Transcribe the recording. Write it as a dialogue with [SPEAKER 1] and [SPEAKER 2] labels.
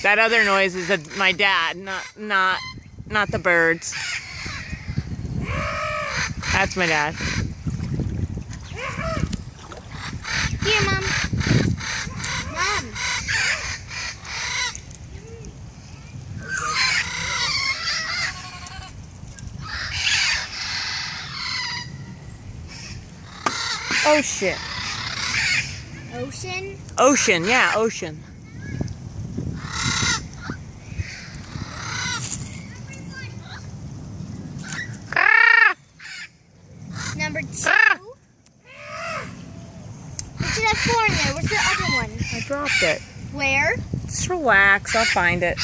[SPEAKER 1] That other noise is my dad, not the birds. That's my dad.
[SPEAKER 2] Here, Mom. Mom.
[SPEAKER 1] Oh shit.
[SPEAKER 2] Ocean?
[SPEAKER 1] Ocean, yeah, ocean.
[SPEAKER 2] Number 2. What's that 4 in there? What's the other one?
[SPEAKER 1] I dropped it.
[SPEAKER 2] Where?
[SPEAKER 1] Just relax, I'll find it.